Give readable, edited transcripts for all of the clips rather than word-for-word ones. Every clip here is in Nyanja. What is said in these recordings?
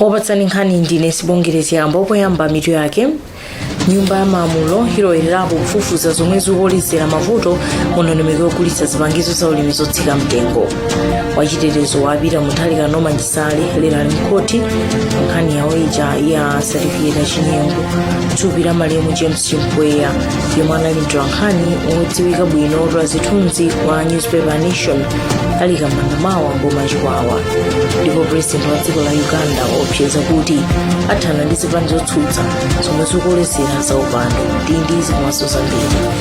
Opatsani nkhani ndine Sibongerezi yamba poyamba mitu yake. Nyumba ya Malamulo ilowererapo kufufuza zomwe zikuolezera mavuto monondomeko yogulitsa zipangizo za ulimi zotsika mtengo. Wachitetezo wapita muthali kanoma njisali lero ali mkhoti nkhani yawo ija ya certificate achinyengo thupi la malemu James Chimpweya yomwe anali mtolankhani odziwika bwino otula zithunzi wa newspaper Nation ali kamandamawa mboma Chikwawa. Ndipo president wa dziko la Uganda opseza kuti athana ndi zipani zotsutsa zomwe zikuolezera za upandu ndi zikomanso zambiri.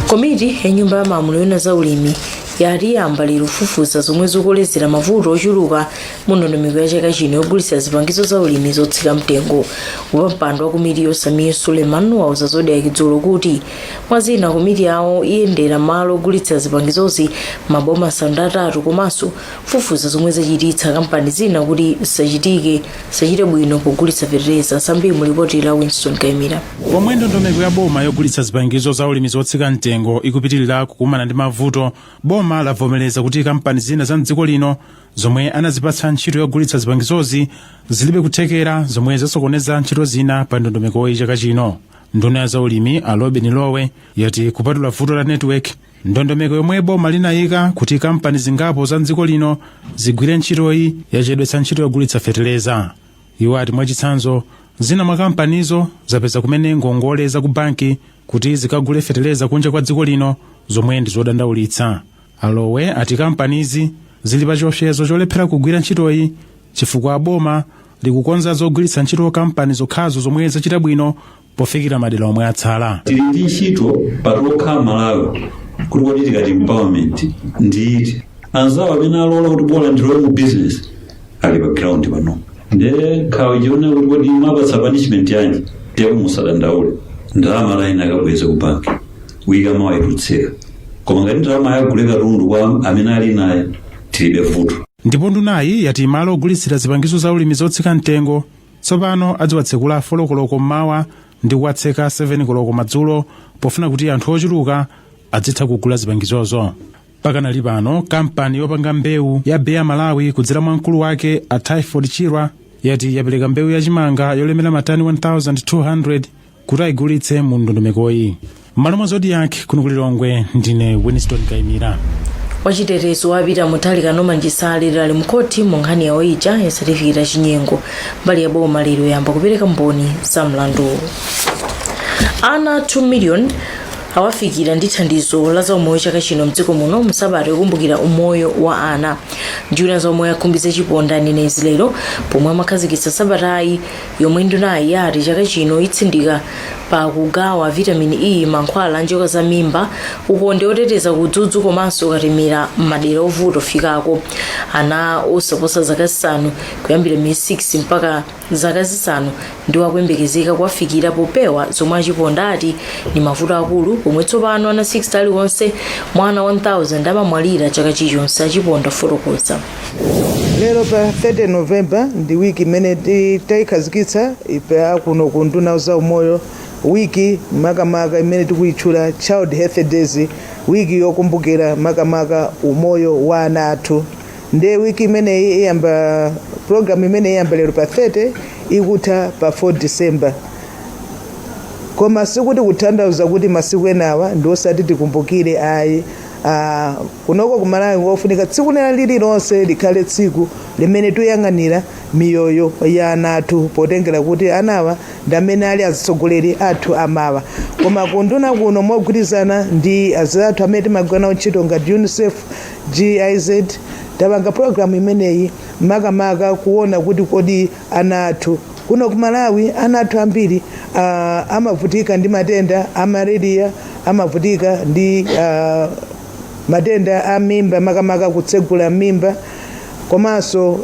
Komiti ya nyumba ya Malamulo yona za ulimi yati yamba lero kufufuza zomwe zikuolezera mavuto ochuluka monondomeko ya chaka chino yogulitsa zipangizo za ulimi zotsika mtengo. Wapampando wa komiti Samia Suleiman wauza Zodiac Dzulo kuti mwazina komiti yawo iyendera malo ogulitsa zipangizozi maboma 3 komanso kufufuza zomwe zachititsa kampani zina kuti sachite bwino pogulitsa fertilizer. Sambiri mu ripoti la Winston Kaimira. Pomwe ndondomeko ya boma yogulitsa zipangizo za ulimi zotsika mtengo ikupitirira kukumana ndi mavuto, boma lavomereza kuti kampani zina za mdziko lino zomwe anazipatsa ntchito yogulitsa zipangizozi zilibe kuthekera zomwe zasokoneza ntchito zina pa ndondomeko chaka chino. Nduna ya za ulimi Alobe Nilowe yati kupatula vuto la network, ndondomeko yomwe boma linayika kuti kampani zingapo za mdziko lino zigwire ntchitoyi yachedwetsa ntchito yogulitsa fertilizer. Iwo ati mwachitsanzo zina mwa kampanizo zapeza kumene ngongole za ku banki kuti zikagule fertilizer kunja kwa dziko lino zomwe ndi zodandaulitsa. Alowe ati kampanizi zili pa chiopsezo cholephera kugwira ntchitoyi chifukwa boma likukonza zogwiritsa ntchito kampani zokhazo zomwe zachita bwino pofikira madera omwe atsala. Tili ndi ntchito patokha Malawi kuti kodi tikati empowerment nditi anzawo amene alola kuti bola ndilowe mu business ali pa ground pano. Nde khawa ichiona kuti kodi mapatsa punishment yanji tepo musadandaule ndalama laina akabweza ku banki wika mawayitutseka. Koma ngati ndalama yagule katundu kwa amene ali naye tilibe vuto. Ndipo ndunayi yati malo ogulitsira zipangizo za ulimi zotsika mtengo tsopano adziwatsekula 4 koloko mmawa ndi kuwatseka 7 koloko madzulo pofuna kuti anthu ochuluka adzitha kugula zipangizozo. Pakanali pano kampani yopanga mbewu ya Beya Malawi kudzera mwa mkulu wake a Typhoid Chirwa yati yapereka mbewu yachimanga yolemera matani 1200 kuti ayigulitse mu ndondomekoyi. Malo mwa Zodiac kuno kulilongwe ndine Winston Kaimira. Wachitetezo wapita muthali kanoma njisali lero ali mkhoti mu nkhani yawo ija ya certificate achinyengo mbali ya boma lero yamba kupereka mboni za mlandu. Ana 2 million awafikira ndi thandizo la zaumoyo chaka chino mdziko muno msabata yokumbukira umoyo wa ana. Nduna zaumoyo yakhumbiza chiponda nenezi lero pomwe amakhazikitsa sabatayi yomwe ndunayi yati chaka chino itsindika pa kugawa vitamin E mankhwala njoka za mimba ukonde oteteza kudzudzu komanso katemera m'madera ovuta ofikako. Ana osaposa zaka 5 kuyambira miyezi 6 mpaka zaka 5 ndiwo akuyembekezeka kuwafikira popewa zomwe achiponda ati ndi mavuto akulu pomwe tsopano ana 6 aliwonse mwana 1000 amamwalira chaka chilichonse achiponda fotokoza. Lero pa 30 November ndi wiki imene tayikhazikitsa ife kuno ku nduna za umoyo, wiki makamaka imene tikuyitchula Child Health Days, wiki yokumbukira makamaka umoyo wa ana athu. Nde wiki imene iyamba program imene iyamba lero pa 30 ikutha pa 4 December. Koma sikuti kutanthauza kuti masiku enawa ndi osati tikumbukire ayi. Kunoko ku Malawi kofunika tsiku lililonse likhale tsiku limene tuyang'anira miyoyo ya ana athu potengera kuti anawa ndi amene ali atsogoleri athu amawa. Koma kunduna kuno mogwirizana ndi azathu amene timagwira ntchito ngati UNICEF, GIZ tapanga program imeneyi makamaka kuona kuti kodi ana athu kuno ku Malawi ana athu ambiri amavutika ndi matenda a malaria, amavutika ndi matenda a mimba makamaka kutsegula mimba komanso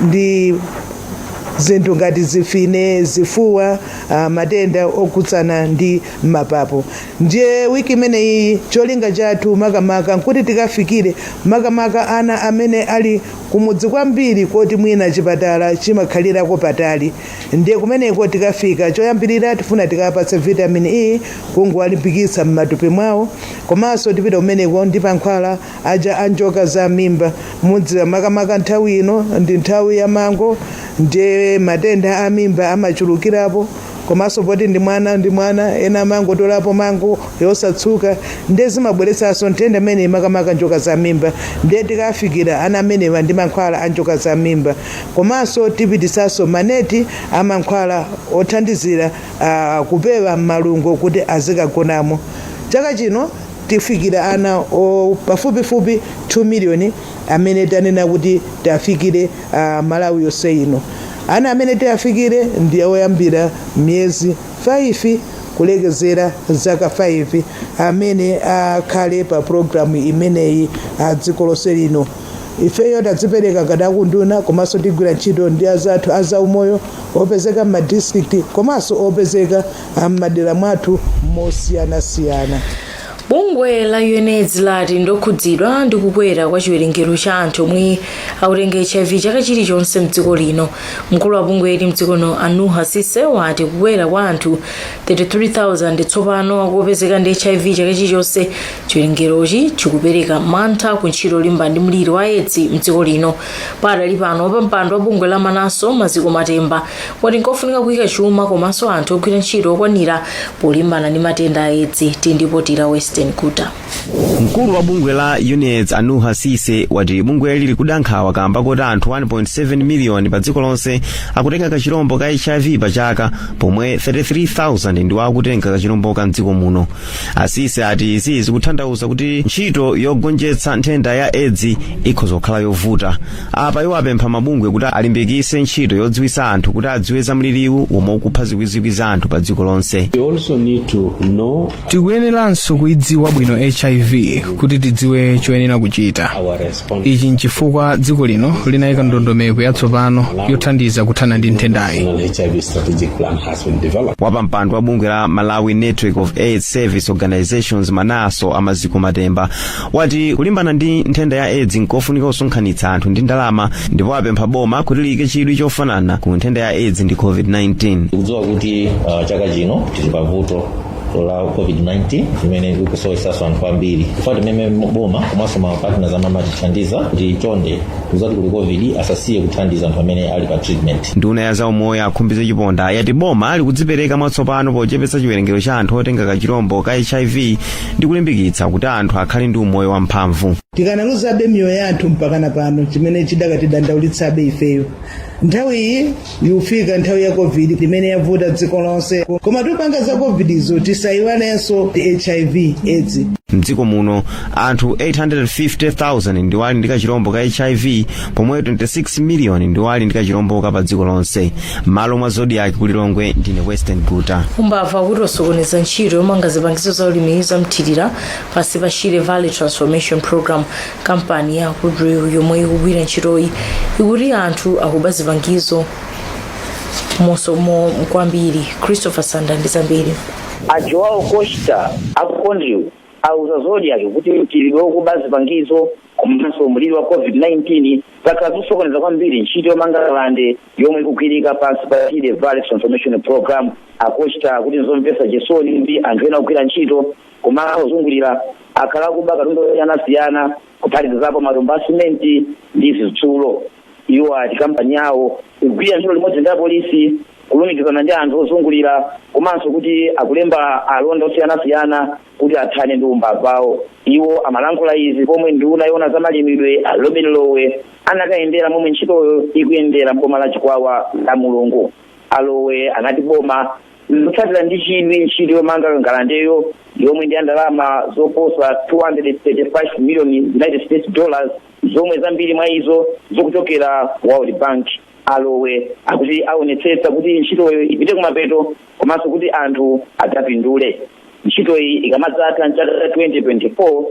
ndi zinthu ngati zifine, zifuwa, matenda okhudzana ndi mapapu. Ndiye wiki imeneyi cholinga chathu makamaka nkuti tikafikire makamaka ana amene ali kumudzi kwambiri koti mwina chipatala chimakhalirako patali. Ndiye kumeneko tikafika choyambirira tifuna tikapatsa vitamin E kunguwalimbikitsa m'matupi mwawo, komanso tipita kumeneko ndi mankhwala aja anjoka za mimba. Mudziwa makamaka nthawi ino ndi nthawi ya mango, ndiye matenda a mimba amachulukirapo, komanso poti ndi mwana ena amangotolapo mango yosatsuka, ndiye zimabweretsanso nthenda imene makamaka njoka za mimba. Ndiye tikafikira ana amenewa ndi mankhwala a njoka za mimba, komanso tipitisanso maneti a mankhwala othandizira kupewa m'malungo kuti azikagonamo. Chaka chino tifikira ana pafupifupi 2 miliyoni amene tanena kuti tafikire Malawi yonse ino. Ana amene tiafikire ndi oyambira miyezi 5 kulekezera zaka 5 amene akhale pa programu imeneyi dziko lonse lino. Ifeyo tadzipereka kadakunduna, komanso tigwira ntchito ndi azathu azaumoyo opezeka m'madistrict komanso opezeka m'madera mwathu mosiyanasiyana. Bungwe la UNAIDS lati ndokhudzidwa ndi kukwera kwa chiwerengero cha anthu omwe akutenga HIV chaka chilichonse mdziko lino. Mkulu wa bungweli mdzikono Anuha Sise wati kukwera kwa anthu 33,000 tsopano akupezeka ndi HIV chaka chilichonse. Chiwerengerochi chikupereka mantha ku ntchito yolimba ndi mliri wa AIDS mdziko lino. Padali pano pa mpando wa bungwe la Manaso Maziko Matemba wati nkofunika kuyika chuma komanso anthu ogwira ntchito okwanira polimbana ndi matenda a AIDS. Tindipotira Western Kuta. Mkulu wa bungwe la UNAIDS Anuha Sise wati bungwe lili kudankhawa kamba kuti anthu 1.7 miliyoni pa dziko lonse akutenga kachirombo ka HIV pa chaka, pomwe 33,000 ndiwo akutenga kachirombo ka mdziko muno. Asise ati izi zikutanthauza kuti ntchito yogonjetsa nthenda ya AIDS ikhoza kukhala yovuta. Apa iwo apempha mabungwe kuti alimbikitse ntchito yodziwitsa anthu kuti adziwe za mliriwu womwe ukupha zikwizikwi za anthu pa dziko lonse. Tikuyeneranso kuidziwa bwino HIV kuti tidziwe choyenera kuchita. Ichi nchifukwa dziko lino linayika ndondomeko yatsopano yothandiza kuthana ndi nthendayi. Wapampando wa bungwe la Malawi Network of AIDS Service Organizations Manaso Amaziko Matemba wati kulimbana ndi nthenda ya AIDS nkofunika kusonkhanitsa anthu ndi ndalama, ndipo apempha boma kuti liyike chidwi chofanana ku nthenda ya AIDS ndi COVID-19. Tikudziwa kuti chaka chino tili pavuto la COVID-19 imene ikusowesaso anthu ambiri. Kufati meme boma komanso mapartners amatithandiza kuti chonde kuzati kuli COVID asasiye kuthandiza anthu amene ali pa treatment. Nduna ya zaumoyo akhumbize chiponda yati boma ali kudzipereka mwatsopano pochepetsa chiwerengero cha anthu otenga kachirombo ka HIV ndi kulimbikitsa kuti anthu akhale ndi umoyo wamphamvu. Tikanaluzabe miyoyo ya anthu mpakana pano chimene chidakatidandaulitsabe ifeyo. Nthawi iyi yufika nthawi ya COVID imene yavuta dziko lonse, koma tupanga za COVID izo tisayiwalenso HIV AIDS. Mdziko muno anthu 850,000 ndiwo ali ndi kachirombo ka HIV, pomwe 26 miliyoni ndiwo ali ndi kachirombo ka pa dziko lonse. Malo mwa Zodiac kulilongwe ndine Western Kuta. Umbava kuti osokoneza ntchito yomanga zipangizo za ulimi zamthirira pansi pa Shire Valley Transformation Program, kampani ya Woodrill yomwe ikugwira ntchitoyi ikuti anthu akuba zipangizo mosomo kwambiri. Christopher Sanda ndi zambiri. Joao Costa akukondriwe auza Zodiac kuti mtiliro wokuba zipangizo komanso mliri wa COVID-19 zakazisokoneza kwambiri ntchito yomangalande yomwe ikugwirika pansi pa Shire Valley Transformation Program. Acosta kuti nzomvesa chisoni ndi anthu ena kugwira ntchito komanso kuzungulira akhala kuba katundu osiyanasiyana kuphatikizapo matumba a simenti ndi zitsulo. Iwo ati kampani yawo ikugwira ntchito limodzi ndi apolisi kulumikizana ndi anthu ozungulira komanso kuti akulemba alonda osiyanasiyana kuti athane ndi umbava wawo. Iwo amalankhula izi pomwe nduna yoona za malimidwe Robin Lowe anakayendera momwe ntchitoyo ikuyendera mboma la Chikwawa la Mulungu. Alowe anati boma likutsatira ndi chidwi ntchito yomanga ngalandeyo yomwe ndi ndalama zoposa 235 million United States dollars, zomwe zambiri mwa izo zokuchokera World Bank. Alowe akuti aonetsetsa kuti ntchitoyo ipite kumapeto komanso kuti anthu adzapindule. Ntchitoyi ikamadzatha mchaka cha 2024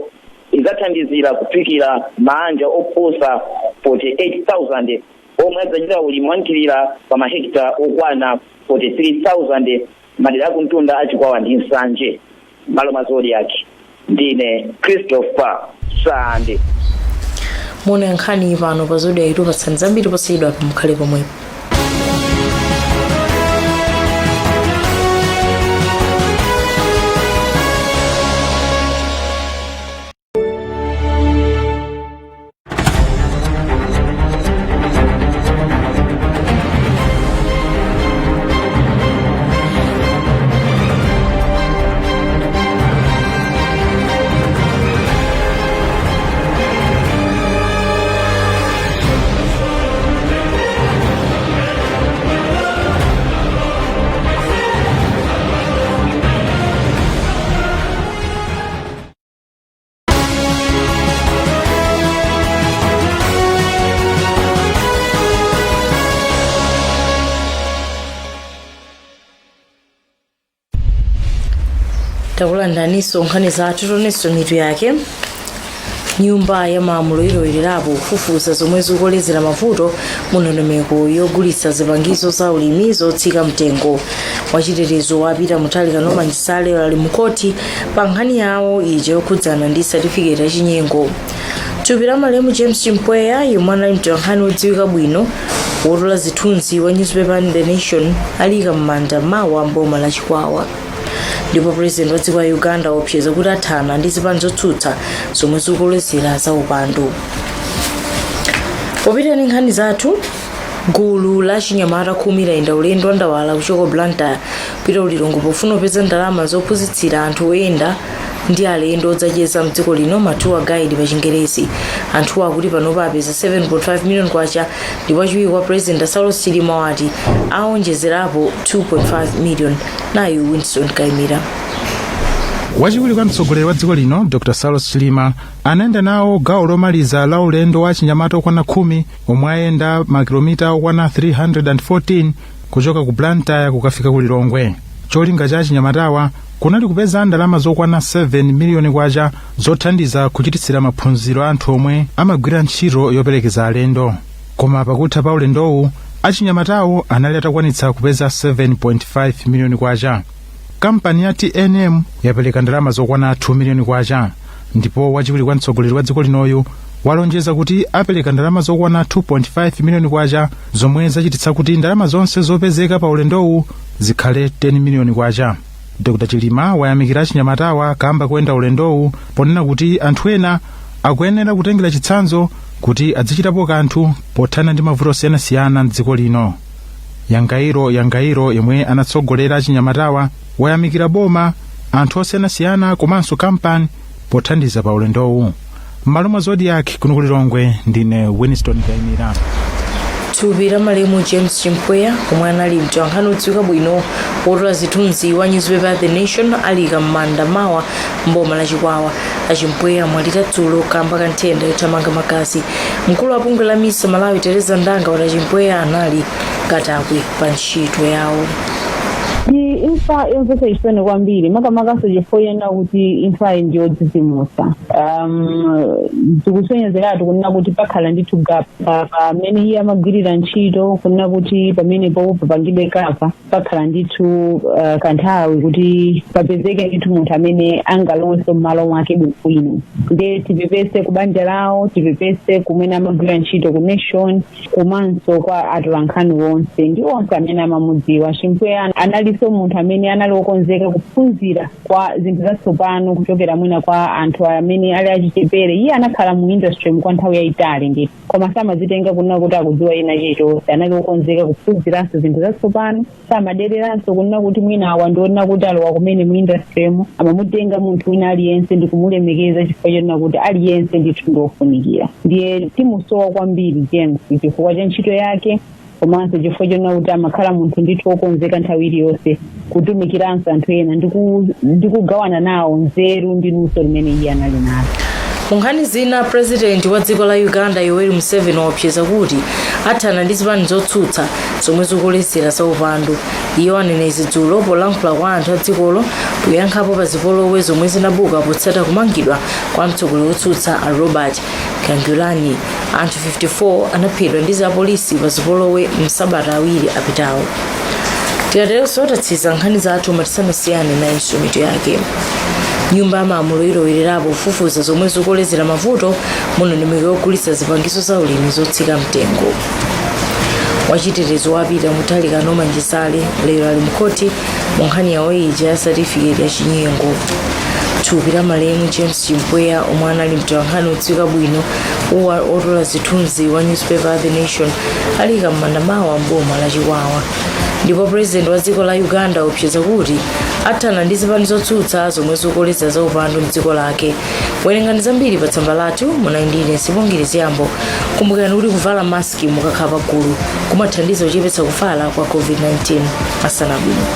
idzathandizira kuphikira manja oposa 48,000 omwe adzachita ulimi wankhilira pa mahekita okwana 43,000 madera akuntunda achikwawa ndi nsanje. Malo mazodi yake ndine Christopher Sande. Mune nkhani pano pa zodi yaito patsani zambiri posiyidwa pa mukhale pomwepo. Takulandaniso nkhani zathu tonenso mitu yake. Nyumba ya malamulo ilowererapo kufufuza zomwe zikolezera mavuto mu ndondomeko yogulitsa zipangizo za ulimi zotsika mtengo. Wachitetezo wapita mutali Kanoma Njisale ali mukoti pa nkhani yawo ije yokhudzana ndi certificate ya chinyengo. Thupi la malemu James Chimpweya yomwe anali mtolankhani wodziwika bwino wotola zithunzi wa newspaper The Nation alika m'manda mawa mboma la Chikwawa. Ndipo president wa dziko la Uganda opseza kuti athana ndi zipani zotsutsa zomwe zikolezera za upandu. Popita ndi nkhani zathu, gulu la chinyamata khumi layenda ulendo andawala kuchoka Blantyre kupita ulilongo pofuna kupeza ndalama zophunzitsira anthu oyenda ndi alendo odzacheza mdziko lino matuwa guide pa Chingerezi. Anthu akuti panopa apeza 7.5 million kwacha ndipo wachiwiri kwa president Saulos Chilima wati aonjezerapo 2.5 million. Nayo Winston Kaimira. Wachiwiri kwa mtsogoleri wa dziko lino Dr. Saulos Chilima anayenda nawo gawo lomaliza la ulendo wa chinyamata okwana 10 omwe ayenda makilomita okwana 314 kuchoka ku Blantyre kukafika ku Lilongwe. Cholinga cha chinyamatawa kunali kupeza ndalama zokwana 7 miliyoni kwacha zothandiza kuchititsira maphunziro anthu omwe amagwira ntchito yoperekeza alendo. Koma pakutha pa ulendowu achinyamatawo anali atakwanitsa kupeza 7.5 miliyoni kwacha. Kampani ya TNM yapereka ndalama zokwana 2 miliyoni kwacha, ndipo wachiwiri kwa mtsogoleri wa dziko linoyu walonjeza kuti apereka ndalama zokwana 2.5 miliyoni kwacha zomwe zachititsa kuti ndalama zonse zopezeka pa ulendowu zikhale 10 miliyoni kwacha. Dr. Chilima wayamikira achinyamatawa kamba kuyenda ulendowu ponena kuti anthu ena akuyenera kutengera chitsanzo kuti adzichitapo kanthu pothana ndi mavuto osiyanasiyana m'dziko lino. Yangairo yemwe anatsogolera achinyamatawa wayamikira boma, anthu osiyanasiyana komanso kampani pothandiza pa ulendowu. M'malo mwa Zodiac kuno ku Lilongwe ndine Winston Kaimira. Thupi la malemu James Chimpweya komwe anali mtolankhani wodziwika bwino wotola zithunzi wa newspaper The Nation alika m'manda mawa mboma la Chikwawa. Achimpweya amwalira dzulo kamba ka nthenda yothamanga magazi. Mkulu wa bungwe la Misa Malawi Teresa Ndanga wati Chimpweya anali katakwi pa ntchito yawo. Imfa yomvetsa chisoni kwambiri makamakaso chifukwa kuti imfa ndiyodzidzimutsa. Tikusonyezeratu kunena kuti pakhala ndithu gap pamene iye amagwirira ntchito kunena kuti pamene popangidwe kapa pakhala ndithu kanthawi kuti papezeke ndithu munthu amene angalowese m'malo mwake bwino. Nde tipepese ku banja lawo, tipepese kumene amagwirira ntchito ku Nation komanso kwa atolankhani wonse ndi onse amene amamudziwa. Chimpweya analiso munthu amene anali wokonzeka kuphunzira kwa zinthu zatsopano kuchokera mwina kwa anthu amene ali achichepere. Iye anakhala mu industry kwa nthawi yayitali ndithu koma samazitenga kunena kuti akudziwa ena chilichonse. Anali wokonzeka kuphunziranso zinthu zatsopano, samadereranso kunena kuti mwina awa ndiona kuti alowa kumene mu industrym. Amamutenga munthu wina aliyense ndi kumulemekeza chifukwa chonena kuti aliyense ndithu ndiofunikira. Ndiye timusowa kwambiri James chifukwa cha ntchito yake komanso chifukwa chonena kuti amakhala munthu ndithu wokonzeka nthawi iliyonse kutumikiranso anthu ena ndi kugawana nawo nzeru ndi luso limene iye anali nalo. Munkhani zina, president wa dziko la Uganda Yoweri Museveni wapseza kuti athana ndi zipani zotsutsa zomwe zikolezera za upandu. Iye aneneza dzulo polankhula kwa anthu a dzikolo poyankhapo pa zipolowe zomwe zinabuka potsata kumangidwa kwa mtsogoleri wotsutsa a Robert Kyagulanyi. anthu 54 anaphedwa ndi apolisi pa zipolowe msabata awiri apitawo. Tikateronso tatsiriza nkhani zathu matisanasiyane nayenso mitu yake. Nyumba ya malamulo ilowererapo kufufuza zomwe zikukolezera mavuto ndondomeko yogulitsa zipangizo za ulimi zotsika mtengo. Wachitetezo wapita Mutharika Norman Chisale lero ali mkhoti mu nkhani ya oija ya certificate ya chinyengo. Thupi la malemu James Chimpweya omwe anali mtolankhani odziwika bwino otola zithunzi wa newspaper The Nation alika m'manda mawa mboma la Chiwawa. Ndipo president wa dziko la Uganda opseza kuti athana ndi zipanizo zotsutsa zomwe zikukoleza za upandu mdziko lake. Werengani zambiri pa tsamba lathu munayindire sipongere yambo. Kumbukirani kuti kuvala maski mukakhala pagulu kumathandiza kuchepetsa kufala kwa COVID-19. Asana bwino.